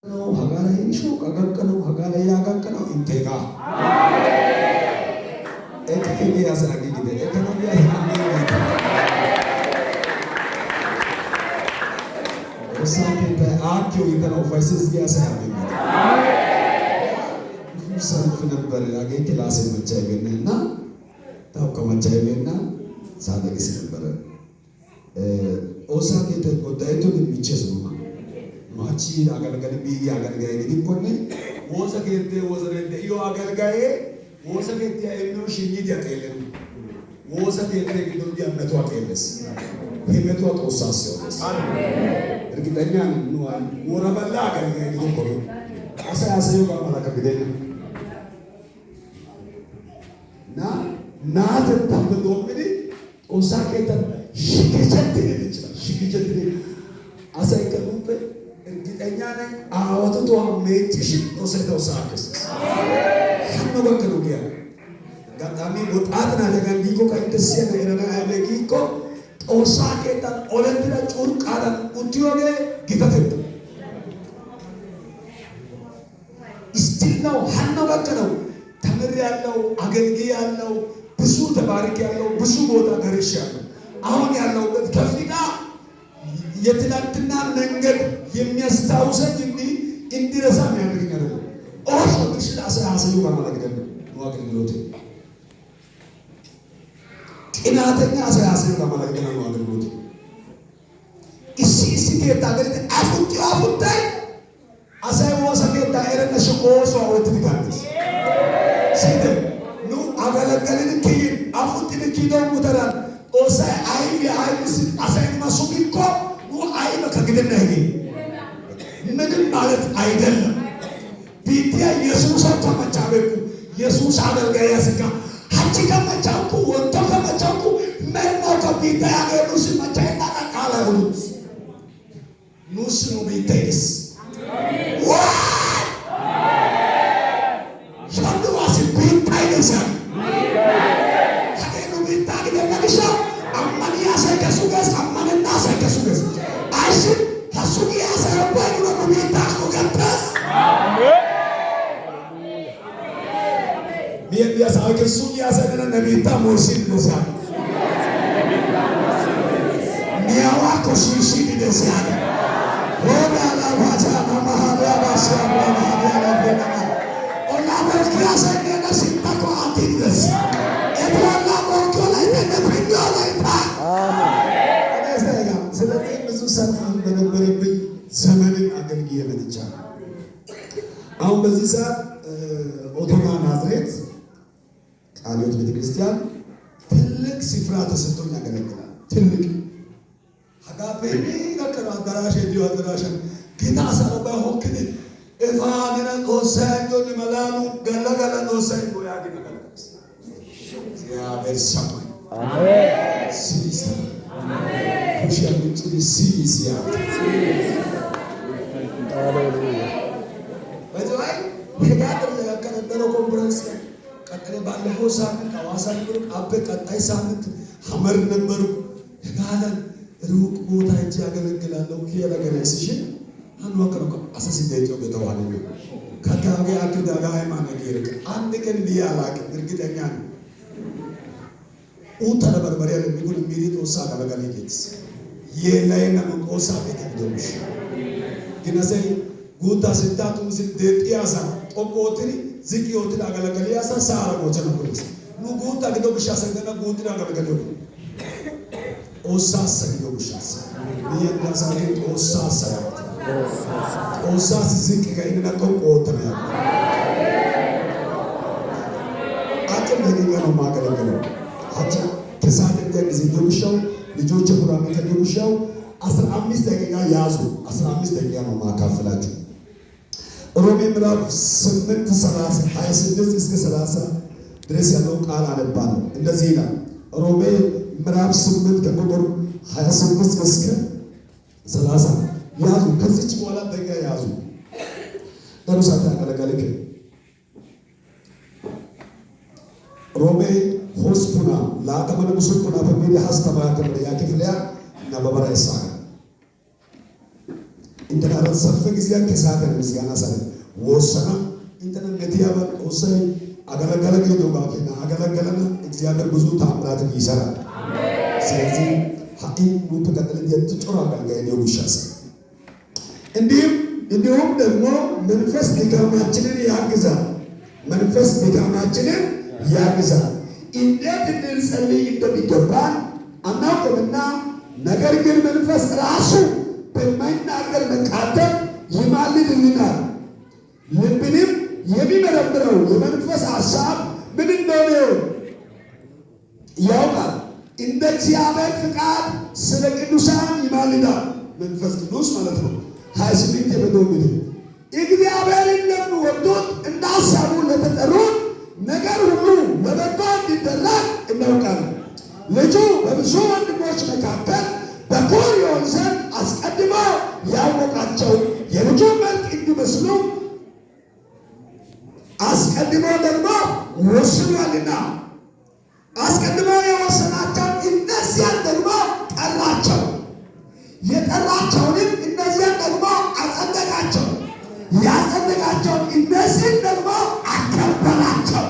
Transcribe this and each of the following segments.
No, hagara insho kagakkano hagara yagakkano intega. Ekhe asa agide ekonomi asa agide. Osante ta akyo itana ofices ge asa agide. Musan nambare lage class में बच्चा है ना तब का बच्चा है ना सादा किसी नंबर ओसा के तो कोई तो नहीं पीछे सुना माची आकर गए बीगी आकर गए लेकिन कौन नहीं वो सके थे यो आकर गए वो सके थे इन्हों शिनी दिया अकेले वो सके थे कि तुम दिया मैं तो अकेले ही मैं तो ओसा से हो लेकिन तन्या वो रबल्ला आकर गए लेकिन कौन ऐसा यो काम वाला कभी देना ना जब तब दो मिली ओसा के तब शिकिचत्ती ऐसा एक रूप है कितन्या ने आवत तो हम मेचिशी ओसे तो साकिस हम लोग करो गया गतामी बुतात ना जगह दी को कहीं तस्या नहीं रहना है लेकिन को ओसा के तब ओलंपिया चोर कारण उद्योगे गीता थे स्टिल ना हम लोग करो ተምር ያለው አገልግይ ያለው ብዙ ተባረክ ያለው ብዙ ቦታ ገርሽ ያለው አሁን ያለውበት ከፍታ የትላንትና መንገድ የሚያስታውሰኝ እንዲረሳ የሚያደርገኝ አይደለም። ኦሽ ወጥሽ አሳያሰዩ ማለት ነው አገልግሎት ቅናተኛ አሳያሰዩ ማለት ነው አገልግሎት እሺ ከታገለ አፉታይ አሳዩ ወሰከታ ኤረነሽ ኦሽ ወጥት ይጋንስ Sida, nu agalagalin kiyin, afutin kidaw mutaran. Osa ay asay masukin ko, nu ay makagdan na higi. Naging malat idol. Bitiya Yesus ang kamachabe ko. Yesus agal gaya sika. Hachi ka machaw ko, wonto ka machaw ko. Mermo ka bitiya agay nusi machay na nakala ko. Nusi no bitayis. Wow! Biasa akan sunya saya dengan Nabi Tamusin desa. Niawa kosisi di desa. Roda la wajah nama hamba bahasa nama. Orang berkiasa dia nasi tak kau hati desa. Itu Allah berkala itu berkala itu. Amin. Ada saya. Selain itu susah benar-benar zaman akan dia berbicara. Awam berzisa otoman Nazareth. አብዮት ቤተክርስቲያን ትልቅ ስፍራ ተሰጥቶኝ ያገለግላል። ትልቅ ሀጋቤኒ ለከራ አዳራሽ ዲዮ አዳራሽ ጌታ ሰረባ ሆክኒ እፋነና ኦሳጆ ለማላኑ ገለገለ ኦሳይ ቦያ ገለገለስ እግዚአብሔር ሰማይ አሜን ሲስ አሜን ኩሽያን ሲስ ያ ሃሌሉያ በጆይ የጋደር ያከነደረው ኮንፈረንስ ቀጥሎ ባለፈው ሳምንት ሐዋሳ ነበር አበ ቀጣይ ሳምንት ሐመር ነበር ጋለን ሩቅ ቦታ እጅ ያገለግላለሁ ከየለገረስ እሺ አንዱ አከረከ አሰስ ደይቶ በተዋለ ከታገ አክዳጋ ሃይማኖት ይርቅ አንድ ቀን ሊያላቅ እርግጠኛ ነኝ ኡተረ በርበሪያ ለሚጎል ሚሪት ወሳ ጋለጋለች የላይና ወሳ ቤተክርስቲያን ግነሰይ ጉታ ስታቱም ሲደጥያሳ ጦቆትሪ ዝቂዮትን አገለገሊያሳ ሳራ ጎቸነ ፖሊስ ኑጉታ ግዶ ብሻሰገና ጉትን አገለገለው ኦሳስ ግዶ ብሻስ ይያሳሪ ኦሳስ ኦሳስ ዝቂ ጋይና ቆቆተና አጥም ለኛ ነው ማገለገለው አጭ ተሳደደ ጊዜ ደውሻው ልጆች ፕሮግራም ተደውሻው 15 ደቂቃ ያዙ 15 ደቂቃ ነው ማካፈላችሁ ሮሜ ምዕራፍ 8:26 እስከ 30 ድረስ ያለው ቃል አነባለሁ። እንደዚህ ይላል። ሮሜ ምዕራፍ 8 ከቁጥር 26 እስከ 30 ያዙ። ከዚች በኋላ ደጋ ያዙ። ደሩሳታ አገለገለክ ሮሜ ሆስፑና ላተመነ ሙስኩና በሚል ሐስተማ ከመያ ክፍለያ እና በበራይሳ እንተናረ ሰፈ ጊዜያን ከሳተን ምስጋና ሰረ ወሰና እንተነ ነቲያባ ወሰይ አገለገለ ጌዶ ባኪና አገለገለና እግዚአብሔር ብዙ ታምራትን ይሰራል። ስለዚህ ሀቂ ሙት ተቀጥል የትጮራ አገልጋይ ነው ይሻሰ እንዲሁም ደግሞ መንፈስ ድካማችንን ያግዛል። መንፈስ ድካማችንን ያግዛል። እንዴት እንጸልይ እንደሚገባን አናውቅምና፣ ነገር ግን መንፈስ ራሱ በማይናገር መቃተት ይማልድልናል። ልብንም የሚመረምረው የመንፈስ ሐሳብ ምን እንደሆነ ያውቃል። እንደ እግዚአብሔር ፍቃድ ስለ ቅዱሳን ይማልዳል። መንፈስ ቅዱስ ማለት ነው። 28 የበዶምት እግዚአብሔርን ለሚወዱት እንደ ሐሳቡ ለተጠሩት ነገር ሁሉ ለበጎ እንዲደረግ እናውቃለን። ልጁ በብዙ ወንድሞች መካከል በኩር ይሆን ዘንድ አስቀድሞ ያወቃቸው የልጁ መልክ እንዲመስሉ አስቀድሞ ደግሞ ወስኗልና፣ አስቀድሞ የወሰናቸው እነዚያን ደግሞ ጠራቸው፣ የጠራቸውንም እነዚያን ደግሞ አጸደቃቸው፣ ያጸደቃቸውን እነዚህን ደግሞ አከበራቸው።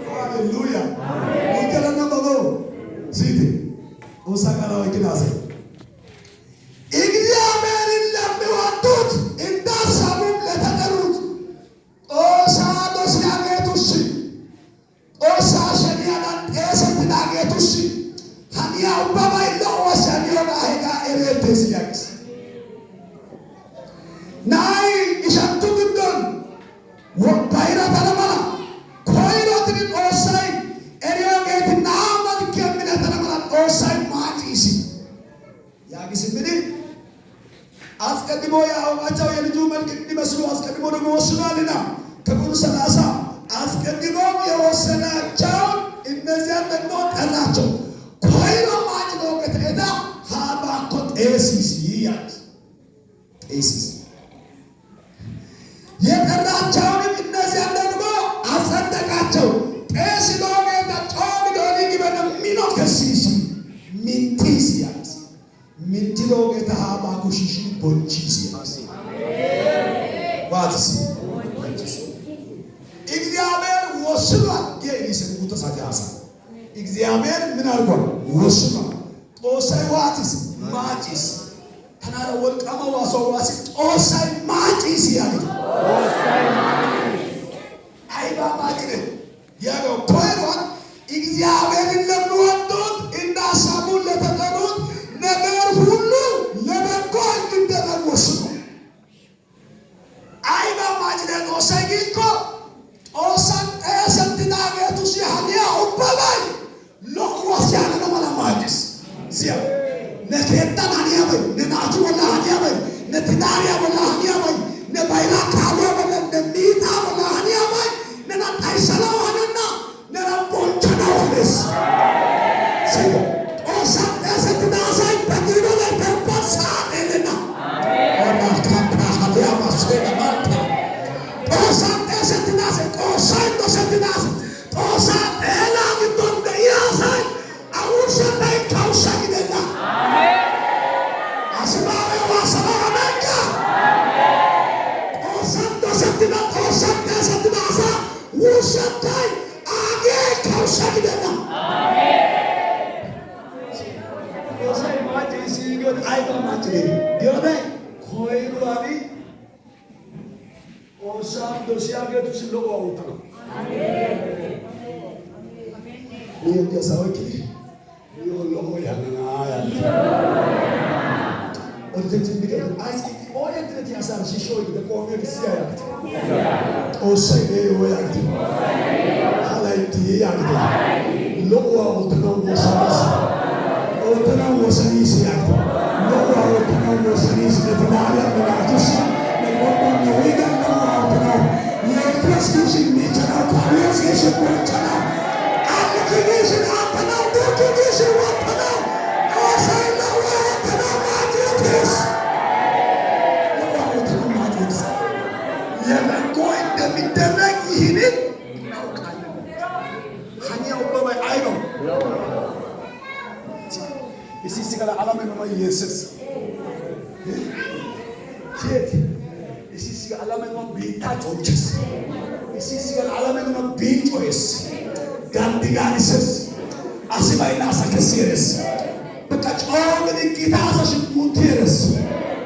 ሃሌሉያ ወከለና ባቦ ሲቲ ኦሳካራ ወኪናሰ እግዚአብሔርን ለሚወዱት እንደ ሐሳቡ ለተጠሩት ኦሳ ዶስያጌቱስ ኦሳ ሸኒያዳን ኤሰትዳጌቱስ ሀኒያ ኡባባይ ለወሰኒዮ ባይጋ ኤሬቴስ ያክስ ናይ ኢሸቱ ግዶን ወባይራ ተለማላ ኮይሮትን ኦሳይ ኤሪዮጌትና ማድከ ምን ተለማላ ኦሳይ ማጂሲ ያግስ ምን አስቀድሞ ያወቃቸው የልጁ መልክ እንዲመስሉ አስቀድሞ ደግሞ ወስኗልና ከቁጥር 30 አስቀድሞ የወሰናቸው እነዚያን ደግሞ ጠራቸው። ኮይሮ ማጅዶ ከተሄዳ ሃባኮ ጤሲስ ያክስ ጤሲስ የጠራቸውንም እነዚያን ደግሞ አጸደቃቸው። ጤስ ዶጌታ ጮም ዶሊግ በደሚኖ ከሲሲ ሚንቲስ ያክስ ሚንቲ ዶጌታ ሃባኩሽሽ ቦንቺስ ያክስ ዋትስ እግዚአብሔር ወስኗል። የኢስን ተሳጃሳ እግዚአብሔር ምን አድርጓል? ወስኗል። ጦሳይ ዋትስ ማጪስ ተናረ ወልቃማ ዋሶዋስ ጦሳይ ማጪስ ያለ ጦሳይ ማጪስ አይባ ማጪስ ያለው ኮይሯን እግዚአብሔርን ለሚወዱት እንደ ሐሳቡ ለተጠሩት ነገር ሁሉ ለበጎ እንዲደረግ ወስኗል። አይባ ማጪስ ጦሳይ ጊኮ ጦሳን ኤሰትናጌቱ ሲሃኒያ ኡባባይ ሎክሮስ ያለ ነው ማጂስ ሲያ ነከታን ሃኒያ በይ ነናቱ ወላ ሃኒያ በይ ነትናሪያ ወላ ሃኒያ በይ ነባይራ ካሎ ወላ ነሚታ ወላ ሃኒያ በይ ነና ታይሰላ ወለና ነና ቦንቸና ወለስ ሲያ ጦሳን ኤሰትናሳይ በዲኖ ላይ ተንበሳ ለና ወላ ካታ ሃኒያ ማሰለ ማታ ጦሳን ኤሰትናሳይ ጦሳን ኤሰትናሳይ ጦሳን ኤላ ግዶን በያሳይ አሁን ሰታይ ካውሳ ግደና አሜን አስባው ዋሰባ ማንጋ አሜን ጦሳን ዶሰትና ጦሳን ኤሰትናሳ ውሰታይ አጌ ካውሳ ግደና አሜን ጦሳይ ማጂሲ ገድ አይባ ማጂ ገደ ኮይሩአኒ ኦሳን ዶሲያጌቱ ስለኦ አውጣ አሜን ይሄ ሰዎች ዮሎ ያና ያለ ወደት እንዲገር አይስ ኦየት ለቲያሳር ሲሾይ በቆሜ ሲያ ያክት ኦሳይ ነው ያክት ሃላይቲ ያክት ሎዋ ወተናው ወሰኒስ ወተናው ወሰኒስ ያክት ሎዋ ወተናው ወሰኒስ ለተናለ ለማቱስ ለቆቆ ይጋ ነው ወተናው የፕሬስክሪፕሽን ሜተራ ፓሪስ የሽቆቻ አፕሊኬሽን አጥናው ዶክዩሜንቴሽን አጥናው ኦሳይ ነው አጥናው ማድረስ ነው ማድረስ ለበጎ እንደሚደረግ ይህንን እናውቃለን። ሀኒያው በባይ አይነው እዚህ ሲገላ ሴት እሲስ ዓለምን ቢታ ጮችስ እሲስ ዓለምን ቢጮይስ ጋንዲጋንስስ አስባይና አሳከሲረስ በቃ ጮግን ጌታ አሳሽን ሙንቴረስ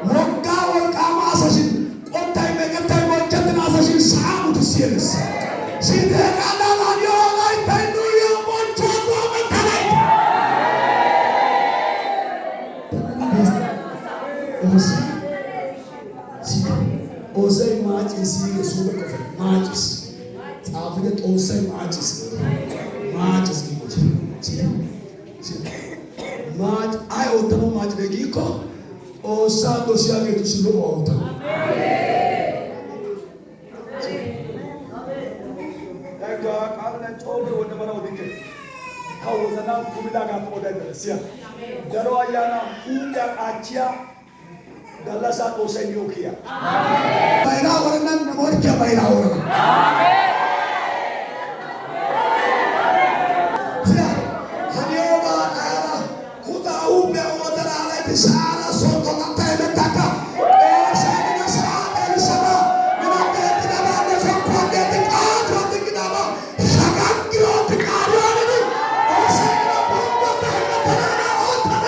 ሞጋ ወልቃማ አሳሽን ቆንታይ መቀንታይ ወጀትን አሳሽን ሳሙት ሲረስ ሲተቃላ ማዲዮ ላይ ታይዱዮ ሞንቾ ወመታላይ ኦሰይ ማጭስ የሱበ ከፈ ማጭስ ጻፍገ ኦሰይ ማጭስ ማጭስ ማጭ አይ ወተሞ ማጭ ደቂቆ ኦሳ ዶሲያ ገቱ ስሉ ኦታ ዳጋ ቃለ ጮብ ወደ መራው ዲከ ታውዘና ኩሚዳ ጋር ተወዳደረሲያ ደሮ አያና ኩንዳ አቺያ Dalasa dosa yokia. Amen. Baira orang namor kia baira orang. Amen. Ya, hanyoba ara kuda upe odara ala bisara soko nantai betaka. Dosa ini sahaja di sana. Menante tidak ada sokong dia tidak ada tidak ada. Sangat kilo tidak ada ini. Dosa ini pun tidak ada otak.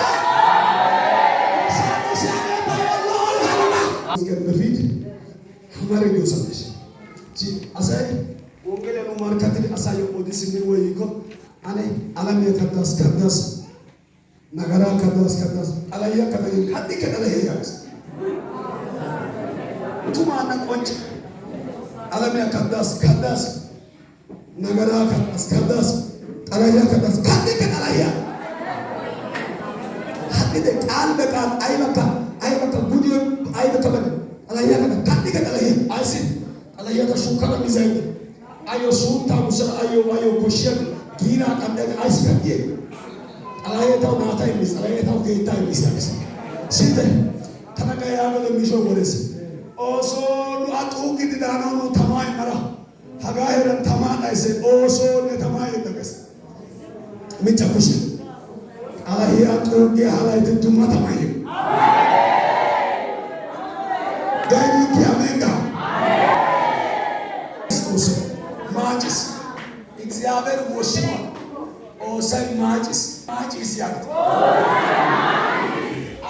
በፊት ሐማረ ይወሰደሽ ጂ አሳይ ወንጌል ነው ማርካት አሳየው ኦዲስ ምን ወይ እኮ አኔ ዓለም የከዳስ ከዳስ ነገራ ከዳስ ከዳስ አላያ ከዳይ ከዲ ከዳይ ያስ ቱማና ቆንጭ ዓለም የከዳስ ከዳስ ነገራ ከዳስ ከዳስ አላያ ከዳስ ከዲ ከዳያ ሐዲደ ቃል በቃል አይበቃ ጉዲዮ አይበቃ አላያ ከዲ ከዳያ አይሲ አላያ ተሹከረ ሚዛይ አዮ ሱታ ሙሰ አዮ ኮሽያ ጊና ቀንደ አይሲ ከዲ አላያ ታው ናታ ይሚስ አላያ ታው ጌታ ይሚስ ያስ ሲተ ተነጋ ያገለ ሚሾ ወደስ ኦሶ ሉአጡ ግድዳኖ ነው ተማይ መራ ሀጋየረን ተማናይሰ ኦሶ ለተማይ ተከስ ምንጨኩሽ አላያ ጡጌ ሀላይ ትቱማ ተማይ ዳይኒክ ያመንጋ ኦሶ ማጭስ እግዚአብሔር ወሽማ ኦሰይ ማጭስ ያክት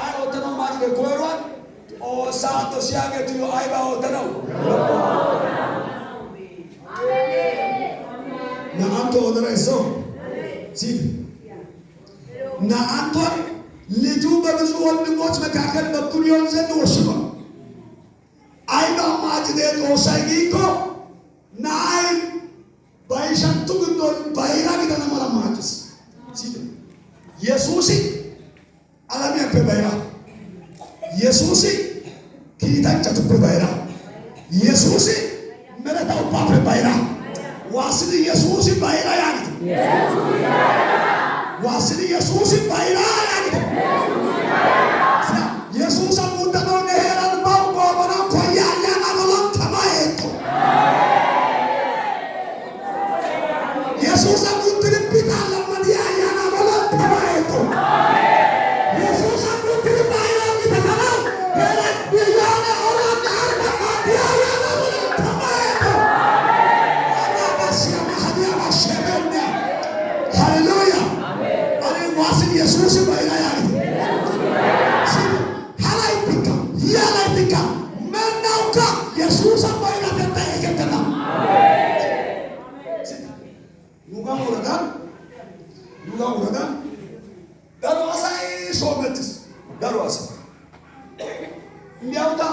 አይ ኦተኖ ማጭ በኮሯን ኦሳ ተሲያገቱ አይባ ኦተኖ ናአንቶ ወደረሶ ሲት ናአንቶን ልጁ በብዙ ወንድሞች መካከል በኩል ይሆን ዘንድ ወስኗል። አይባ ማጭ ኦሳይ ጊኮ ናይ ባይሻንቱ ግንዶን ባይራ ግደና መራ ማጭስ ሲት ኢየሱስ ዓለም ያከ ባይራ ኢየሱስ ኪታቻቱ ባይራ ኢየሱስ መረታው ፓፕ ባይራ ዋስል ኢየሱስ ባይራ ያንት ዋስል ኢየሱስ ባይራ ያንት ኢየሱስ አሙንተው ነሄራን ባው ጎበና ኮያ ያና መላም ተማየቶ ኢየሱስ አሙንተን ቢታላ ማዲያ ያና መላም ተማየቶ ኢየሱስ አሙንተን ባይራ ቢተካው ሄረት ቢያና ኦራና አርባ ማዲያ ያና መላም ተማየቶ አናባሲያ ማዲያ ማሸበኛ ሃሌሉያ አሜን ዋስል ኢየሱስ ባይራ ያንት ሃላይቲካ ያላይቲካ መናውካ ኢየሱስ ባይራ ተጠየቀና ሉጋ ወረዳ ዳሮአሳይ ሶመትስ ዳሮአሳ እንዲያውታ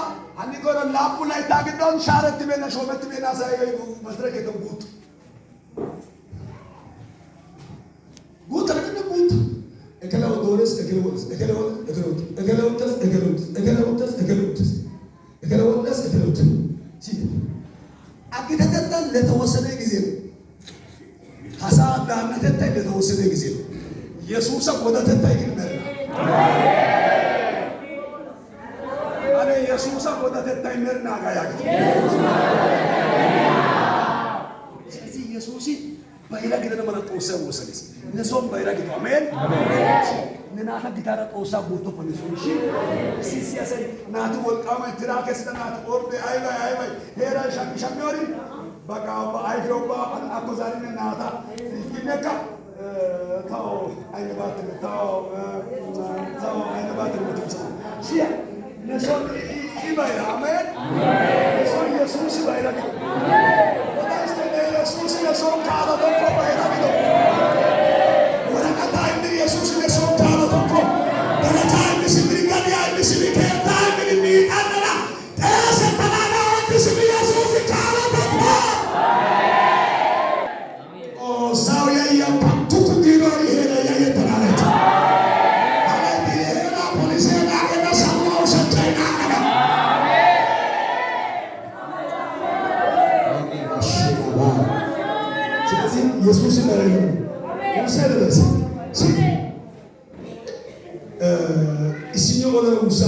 አንቆረ ላፑ ላይ ታግዶን ሻረት በና ሾመት በና ሳይገዩ መስረክ የተጉት ጉት ረከቡት እከለው ዶርስ እከለው ሲት አግተተን ለተወሰነ ጊዜ ነው። ሐሳብ ዳመተታይ ለተወሰነ ጊዜ ነው። ኢየሱስ ወደተታይ ይመራ አሬ ኢየሱስ ወደተታይ መርና ጋያክ ስለዚህ ኢየሱስ ባይራ ግደነ ማለት ወሰነስ ነሶም ባይራ ግደ አሜን ነናታ ጊታራ ጦሳ ቦቶ ፖሊሶሽ ሲሲ say naatu wolqaama tiraa keessa naatu orbe ay heera shamiyori baka ba ay fiyoba akko zarine naata kineka tao ayne baatne tao ayne baatne mutumsa shia neson ibayra amen neson yesus ibayra amen odaste ne yesus neson kaala dokko bayra bido wala kata indi yesus neson kaala dokko dana time sibri gadi ay sibri ke time ni anala ese tanana odi sibri yesus kaala dokko oh sawiya ya patuku dirori hera ya tanana ala di hera polisi na na sawa usachaina 예수님 말하는 우사를 해서 이 신용어는 우사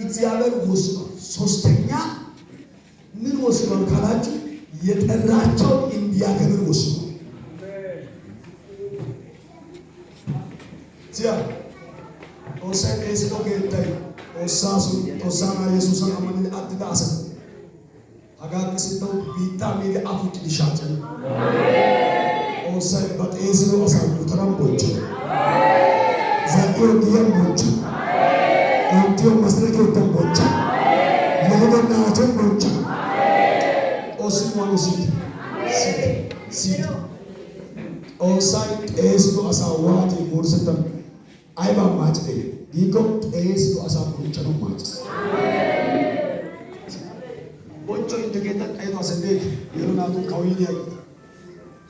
እግዚአብሔር ሶስተኛ ምን ወስኗል ካላችሁ የጠራቸው እንዲያከብር ወስኗል። ዚያ ኦሳይ ኤስቶ ጌታይ ኦሳሱ ኦሳና ኢየሱስን አማን አጥዳሰ አጋግስቶ ቢታ ሜዲ አፉት ሊሻጨን ኦሳይ በጤዝሎ አሳሉ ተራምቦች ዛቂዮ ዲያሞች አንቲዮ መስረክ ተቦች ለለናቸው ቦች ኦስማኑ ሲት ኦሳይ ጤዝሎ አሳዋቲ ሙርሰተም አይባ ማጭዴ ዲኮ ጤዝሎ አሳቡች ነው ማጭ ቦቾ እንደጌታ አይቶ አሰንዴት የሩናቱ ካዊኒያ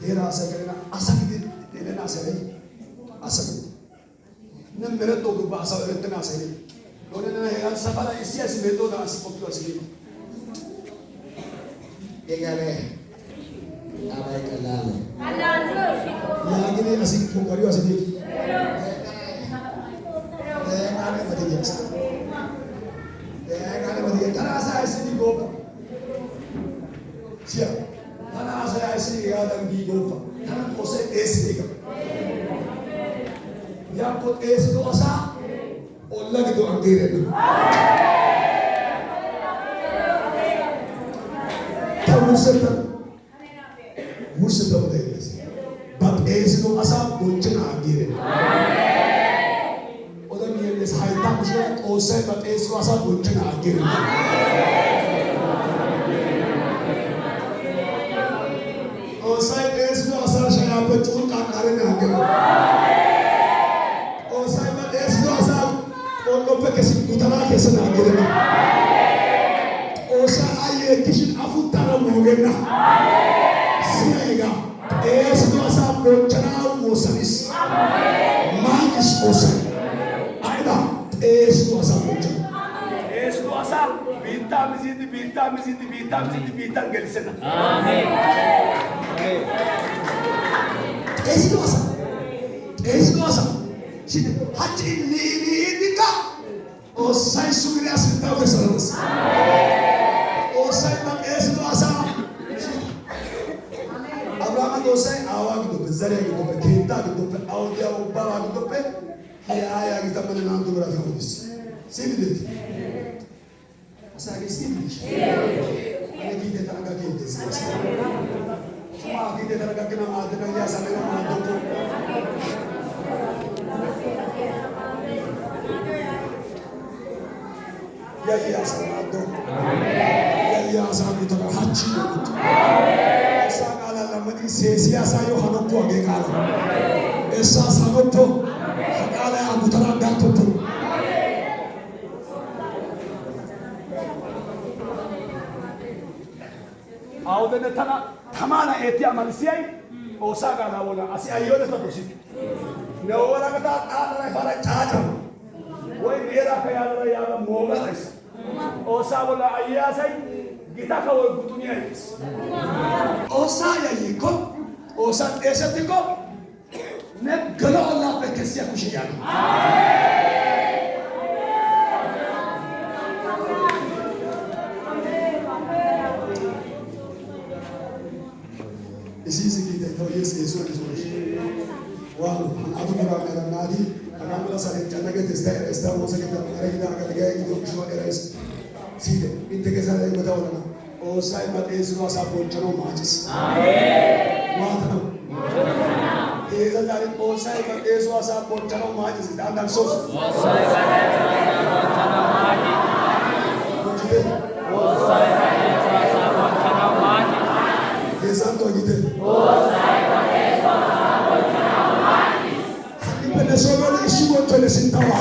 የራሰ ከና አሰግድ ለና ሰለኝ አሰግድ ነምረቶ ግባ አሰረተና ሰለኝ ወደና ያን ሰፋራ እስያስ ሜቶ ዳስ ኮፕቶ ሰለኝ የጋለ አባይ ቀላል ያግኒ አሲ ኮሪዮ አሰዲ አነ መደየስ ያጋለ መደየ ተራሳ አሲዲ ጎፕ sia ana saya isi ada di gofa ana kose esika ya pot es dosa olla gitu angire ta musata udah bat es dosa bonchena angire oda miyende haita kushe ose bat es dosa bonchena angire Osai esno asal saya betul kakarin agak. Osai mat esno asal orang pekesi utara kesen agak. Osai aye kishin afutara mogena. Siaga esno asal bocara mosanis. Magis osai. Aida esno asal bocara. Esno asal bintam gelisena. Amin. Esse nossa, se hati liga, o sai sugri asentado pessoas. O sai na esse nossa. Abraham dosai awag do bezare do bekita do pe audia o baba do pe ya ya kita menang do berapa habis. Sini deh. Saya sini. Ada kita tangga kita sih. Cuma kita teraga kena ada yang sama dengan ada tu. Ya sama tu. Ya sama kita haji. Esa kala lamadi sesia sayo hanok tu age kala. Esa sama tu. Kala abu teraga tu. Audene tana tamana eti amalisiai osaga na wala asi ayode to dosi ne wala kata ala fara chacha woi mera ka yala yala moga ais osa wala ayasai gita ka woi gutunia is osa ya yiko osa esetiko ne galo Allah pe kesia kushiyana Isi kita tahu Yesus Yesus. Wow, aku juga ada nadi. Akan mula saling jangan kita esta mau kita hari kita akan gaya itu semua eras. Sih, itu kita ada yang betul na. Oh, saya mati semua sabun cerita majis. Amin. Mana? Itu dari oh saya mati semua sabun cerita majis. Anda sos. Oh, saya mati semua sabun majis. Oh, saya mati semua sabun cerita majis. Kesanto gitu. Oh, saya mati semua sabun cerita majis. Pada soal isu itu lesintawa.